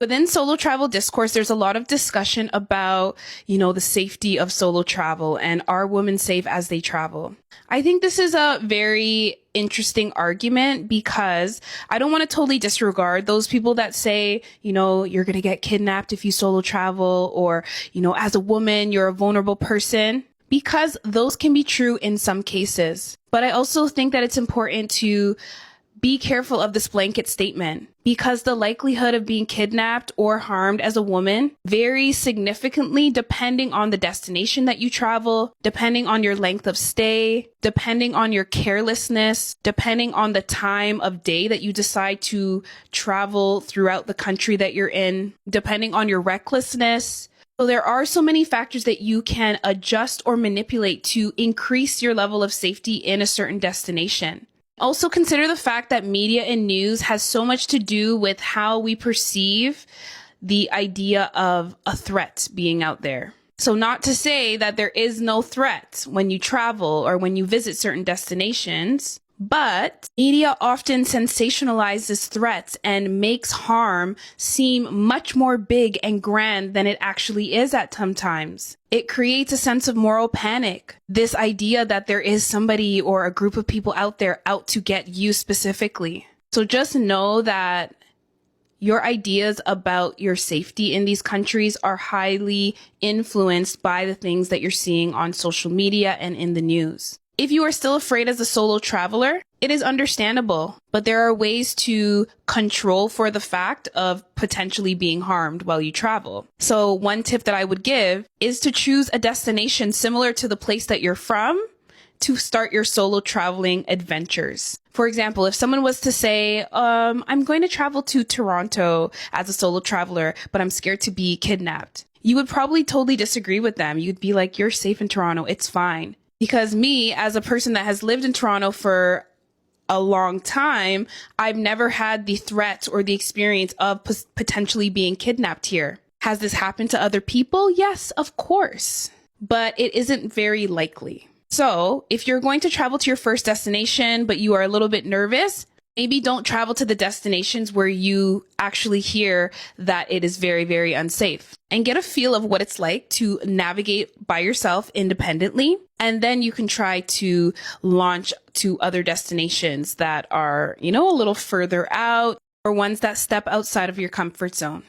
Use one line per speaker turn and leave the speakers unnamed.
Within solo travel discourse, there's a lot of discussion about, the safety of solo travel and are women safe as they travel. I think this is a very interesting argument because I don't want to totally disregard those people that say, you're going to get kidnapped if you solo travel or, as a woman, you're a vulnerable person, because those can be true in some cases. But I also think that it's important to be careful of this blanket statement because the likelihood of being kidnapped or harmed as a woman varies significantly depending on the destination that you travel, depending on your length of stay, depending on your carelessness, depending on the time of day that you decide to travel throughout the country that you're in, depending on your recklessness. So there are so many factors that you can adjust or manipulate to increase your level of safety in a certain destination. Also consider the fact that media and news has so much to do with how we perceive the idea of a threat being out there. So not to say that there is no threat when you travel or when you visit certain destinations, but media often sensationalizes threats and makes harm seem much more big and grand than it actually is at some times. It creates a sense of moral panic. This idea that there is somebody or a group of people out there out to get you specifically. So just know that your ideas about your safety in these countries are highly influenced by the things that you're seeing on social media and in the news. If you are still afraid as a solo traveler, it is understandable, but there are ways to control for the fact of potentially being harmed while you travel. So one tip that I would give is to choose a destination similar to the place that you're from to start your solo traveling adventures. For example, if someone was to say, I'm going to travel to Toronto as a solo traveler, but I'm scared to be kidnapped, you would probably totally disagree with them. You'd be like, you're safe in Toronto. It's fine. Because me, as a person that has lived in Toronto for a long time, I've never had the threat or the experience of potentially being kidnapped here. Has this happened to other people? Yes, of course. But it isn't very likely. So if you're going to travel to your first destination, but you are a little bit nervous, maybe don't travel to the destinations where you actually hear that it is very, very unsafe, and get a feel of what it's like to navigate by yourself independently. And then you can try to launch to other destinations that are, a little further out or ones that step outside of your comfort zone.